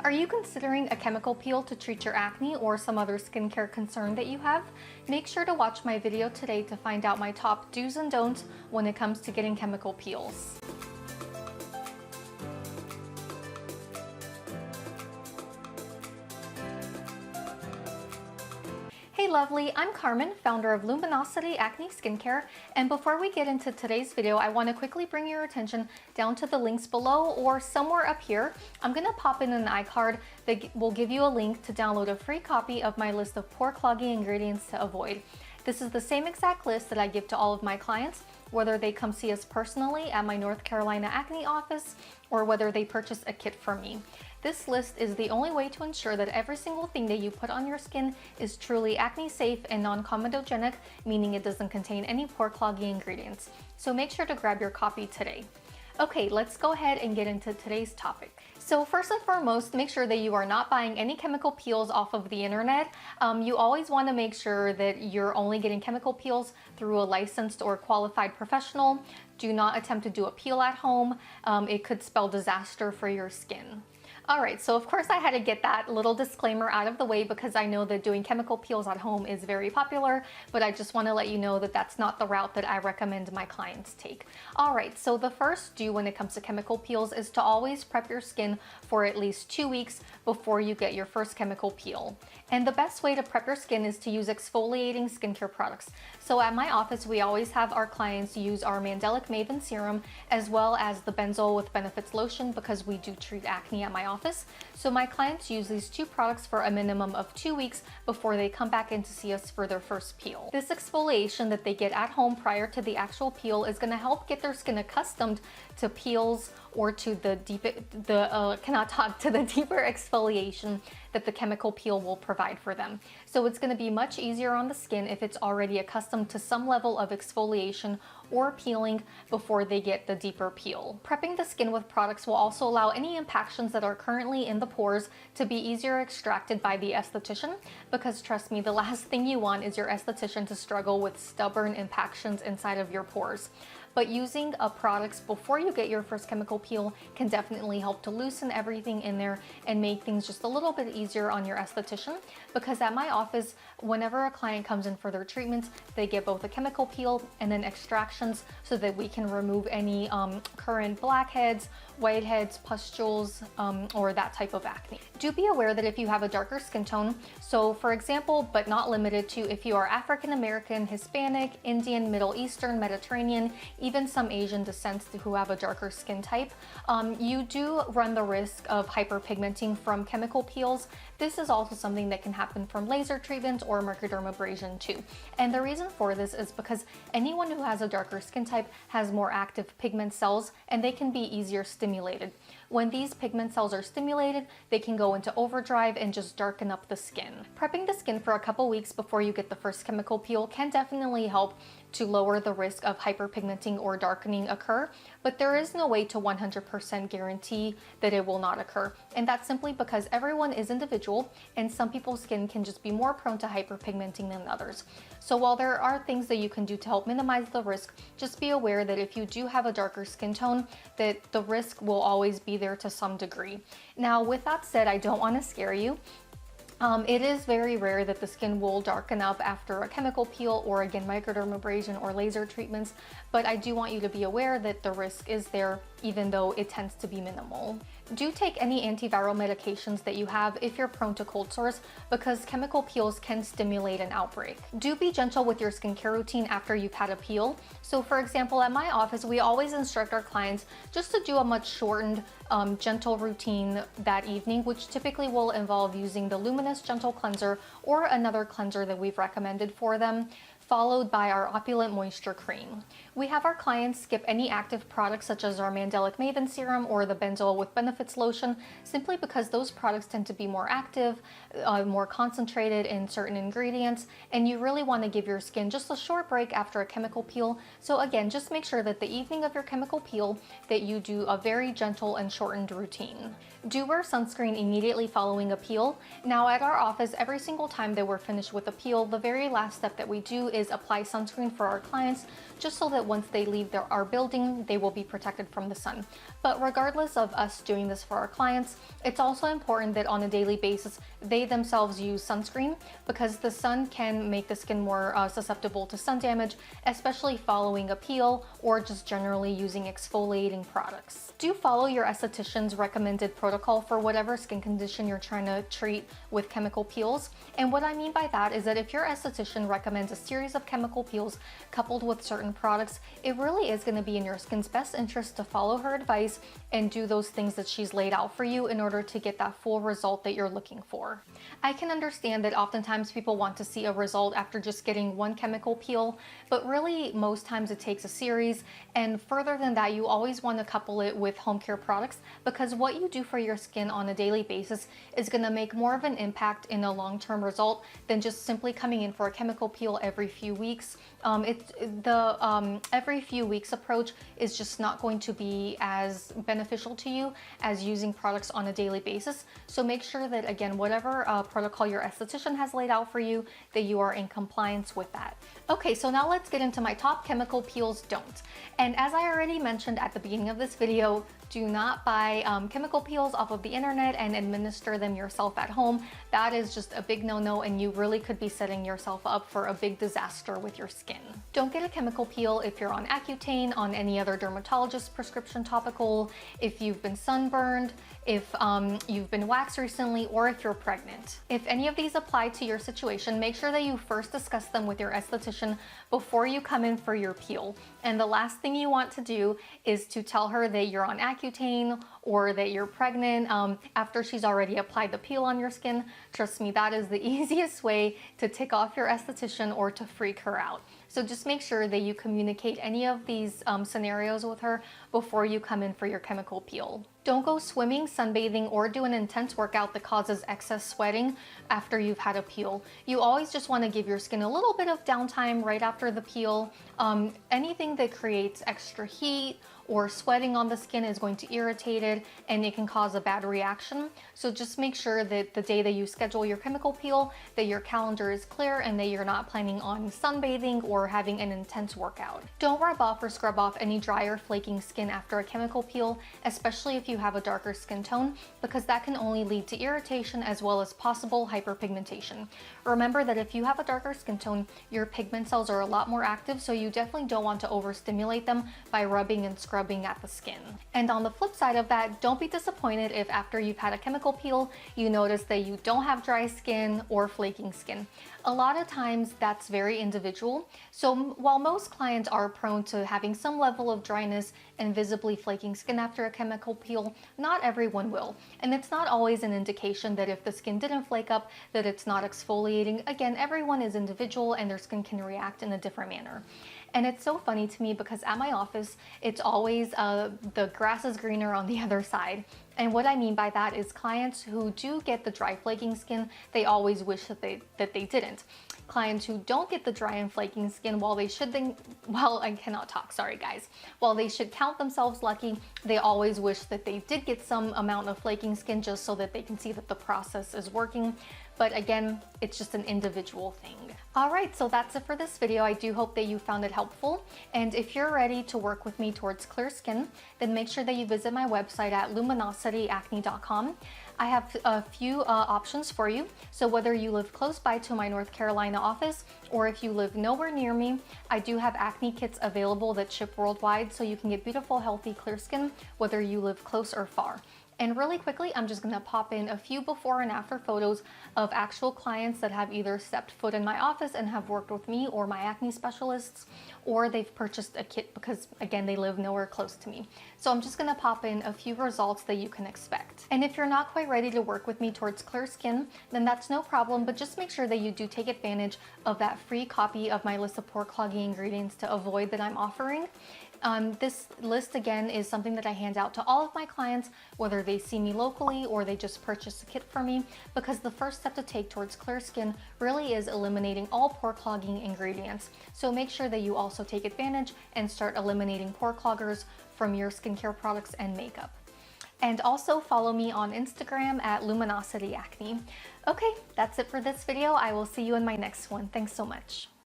Are you considering a chemical peel to treat your acne or some other skincare concern that you have? Make sure to watch my video today to find out my top do's and don'ts when it comes to getting chemical peels. Hey lovely, I'm Carmen, founder of Luminosity Acne Skincare, and before we get into today's video, I want to quickly bring your attention down to the links below or somewhere up here. I'm going to pop in an iCard that will give you a link to download a free copy of my list of pore clogging ingredients to avoid. This is the same exact list that I give to all of my clients, whether they come see us personally at my North Carolina acne office or whether they purchase a kit from me. This list is the only way to ensure that every single thing that you put on your skin is truly acne safe and non-comedogenic, meaning it doesn't contain any pore clogging ingredients. So make sure to grab your copy today. Okay, let's go ahead and get into today's topic. So first and foremost, make sure that you are not buying any chemical peels off of the internet. You always want to make sure that you're only getting chemical peels through a licensed or qualified professional. Do not attempt to do a peel at home. It could spell disaster for your skin. Alright, so of course I had to get that little disclaimer out of the way because I know that doing chemical peels at home is very popular, but I just want to let you know that that's not the route that I recommend my clients take. Alright, so the first do when it comes to chemical peels is to always prep your skin for at least 2 weeks before you get your first chemical peel. And the best way to prep your skin is to use exfoliating skincare products. So at my office, we always have our clients use our Mandelic Maven Serum as well as the Benzoyl with Benefits Lotion because we do treat acne at my office. So my clients use these two products for a minimum of 2 weeks before they come back in to see us for their first peel. This exfoliation that they get at home prior to the actual peel is going to help get their skin accustomed to peels or to the deeper exfoliation that the chemical peel will provide for them. So it's going to be much easier on the skin if it's already accustomed to some level of exfoliation or peeling before they get the deeper peel. Prepping the skin with products will also allow any impactions that are currently in the pores to be easier extracted by the esthetician, because trust me, the last thing you want is your esthetician to struggle with stubborn impactions inside of your pores. But using products before you get your first chemical peel can definitely help to loosen everything in there and make things just a little bit easier on your esthetician, because at my office, whenever a client comes in for their treatments, they get both a chemical peel and then extractions so that we can remove any current blackheads, whiteheads, pustules, or that type of acne. Do be aware that if you have a darker skin tone, so for example, but not limited to, if you are African American, Hispanic, Indian, Middle Eastern, Mediterranean, even some Asian descents who have a darker skin type, you do run the risk of hyperpigmenting from chemical peels. This is also something that can happen from laser treatments or microdermabrasion too. And the reason for this is because anyone who has a darker skin type has more active pigment cells and they can be easier stimulated. When these pigment cells are stimulated, they can go into overdrive and just darken up the skin. Prepping the skin for a couple weeks before you get the first chemical peel can definitely help to lower the risk of hyperpigmenting or darkening occur, but there is no way to 100% guarantee that it will not occur. And that's simply because everyone is individual and some people's skin can just be more prone to hyperpigmenting than others. So while there are things that you can do to help minimize the risk, just be aware that if you do have a darker skin tone, that the risk will always be there to some degree. Now, with that said, I don't want to scare you. It is very rare that the skin will darken up after a chemical peel or again microdermabrasion or laser treatments, but I do want you to be aware that the risk is there even though it tends to be minimal. Do take any antiviral medications that you have if you're prone to cold sores, because chemical peels can stimulate an outbreak. Do be gentle with your skincare routine after you've had a peel. So for example, at my office, we always instruct our clients just to do a much shortened, gentle routine that evening, which typically will involve using the Luminous Gentle Cleanser or another cleanser that we've recommended for them, followed by our Opulent Moisture Cream. We have our clients skip any active products such as our Mandelic Maven Serum or the Benzoyl with Benefits Lotion, simply because those products tend to be more active, more concentrated in certain ingredients, and you really want to give your skin just a short break after a chemical peel. So again, just make sure that the evening of your chemical peel that you do a very gentle and shortened routine. Do wear sunscreen immediately following a peel. Now at our office, every single time that we're finished with a peel, the very last step that we do is apply sunscreen for our clients just so that once they leave our building, they will be protected from the sun. But regardless of us doing this for our clients, it's also important that on a daily basis, they themselves use sunscreen, because the sun can make the skin more susceptible to sun damage, especially following a peel or just generally using exfoliating products. Do follow your esthetician's recommended protocol for whatever skin condition you're trying to treat with chemical peels. And what I mean by that is that if your esthetician recommends a series of chemical peels coupled with certain products, it really is going to be in your skin's best interest to follow her advice and do those things that she's laid out for you in order to get that full result that you're looking for. I can understand that oftentimes people want to see a result after just getting one chemical peel, but really most times it takes a series, and further than that, you always want to couple it with home care products, because what you do for your skin on a daily basis is going to make more of an impact in a long-term result than just simply coming in for a chemical peel every few weeks. Every few weeks approach is just not going to be as beneficial to you as using products on a daily basis. So make sure that, again, whatever protocol your esthetician has laid out for you, that you are in compliance with that. Okay, so now let's get into my top chemical peels don't. And as I already mentioned at the beginning of this video, do not buy chemical peels off of the internet and administer them yourself at home. That is just a big no-no, and you really could be setting yourself up for a big disaster with your skin. Don't get a chemical peel if you're on Accutane, on any other dermatologist prescription topical, if you've been sunburned, if you've been waxed recently, or if you're pregnant. If any of these apply to your situation, make sure that you first discuss them with your esthetician before you come in for your peel. And the last thing you want to do is to tell her that you're on Accutane or that you're pregnant after she's already applied the peel on your skin. Trust me, that is the easiest way to tick off your esthetician or to freak her out. So just make sure that you communicate any of these scenarios with her before you come in for your chemical peel. Don't go swimming, sunbathing, or do an intense workout that causes excess sweating after you've had a peel. You always just want to give your skin a little bit of downtime right after the peel. Anything that creates extra heat or sweating on the skin is going to irritate it, and it can cause a bad reaction. So just make sure that the day that you schedule your chemical peel, that your calendar is clear and that you're not planning on sunbathing or having an intense workout. Don't rub off or scrub off any dry or flaking skin after a chemical peel, especially if you have a darker skin tone, because that can only lead to irritation as well as possible hyperpigmentation. Remember that if you have a darker skin tone, your pigment cells are a lot more active, so you definitely don't want to overstimulate them by rubbing and scrubbing at the skin. And on the flip side of that, don't be disappointed if after you've had a chemical peel, you notice that you don't have dry skin or flaking skin. A lot of times that's very individual. So while most clients are prone to having some level of dryness and visibly flaking skin after a chemical peel, not everyone will. And it's not always an indication that if the skin didn't flake up, that it's not exfoliating. Again, everyone is individual and their skin can react in a different manner. And it's so funny to me because at my office, it's always the grass is greener on the other side. And what I mean by that is clients who do get the dry flaking skin, they always wish that they didn't. Clients who don't get the dry and flaking skin, while they should I cannot talk, sorry guys. While they should count themselves lucky, they always wish that they did get some amount of flaking skin just so that they can see that the process is working. But again, it's just an individual thing. All right, so that's it for this video. I do hope that you found it helpful. And if you're ready to work with me towards clear skin, then make sure that you visit my website at luminosityacne.com. I have a few options for you. So whether you live close by to my North Carolina office, or if you live nowhere near me, I do have acne kits available that ship worldwide, so you can get beautiful, healthy, clear skin, whether you live close or far. And really quickly, I'm just gonna pop in a few before and after photos of actual clients that have either stepped foot in my office and have worked with me or my acne specialists, or they've purchased a kit because, again, they live nowhere close to me. So I'm just gonna pop in a few results that you can expect. And if you're not quite ready to work with me towards clear skin, then that's no problem, but just make sure that you do take advantage of that free copy of my list of pore clogging ingredients to avoid that I'm offering. This list, again, is something that I hand out to all of my clients, whether they see me locally or they just purchase a kit from me, because the first step to take towards clear skin really is eliminating all pore clogging ingredients. So make sure that you also take advantage and start eliminating pore cloggers from your skincare products and makeup. And also follow me on Instagram at Luminosity Acne. Okay, that's it for this video. I will see you in my next one. Thanks so much.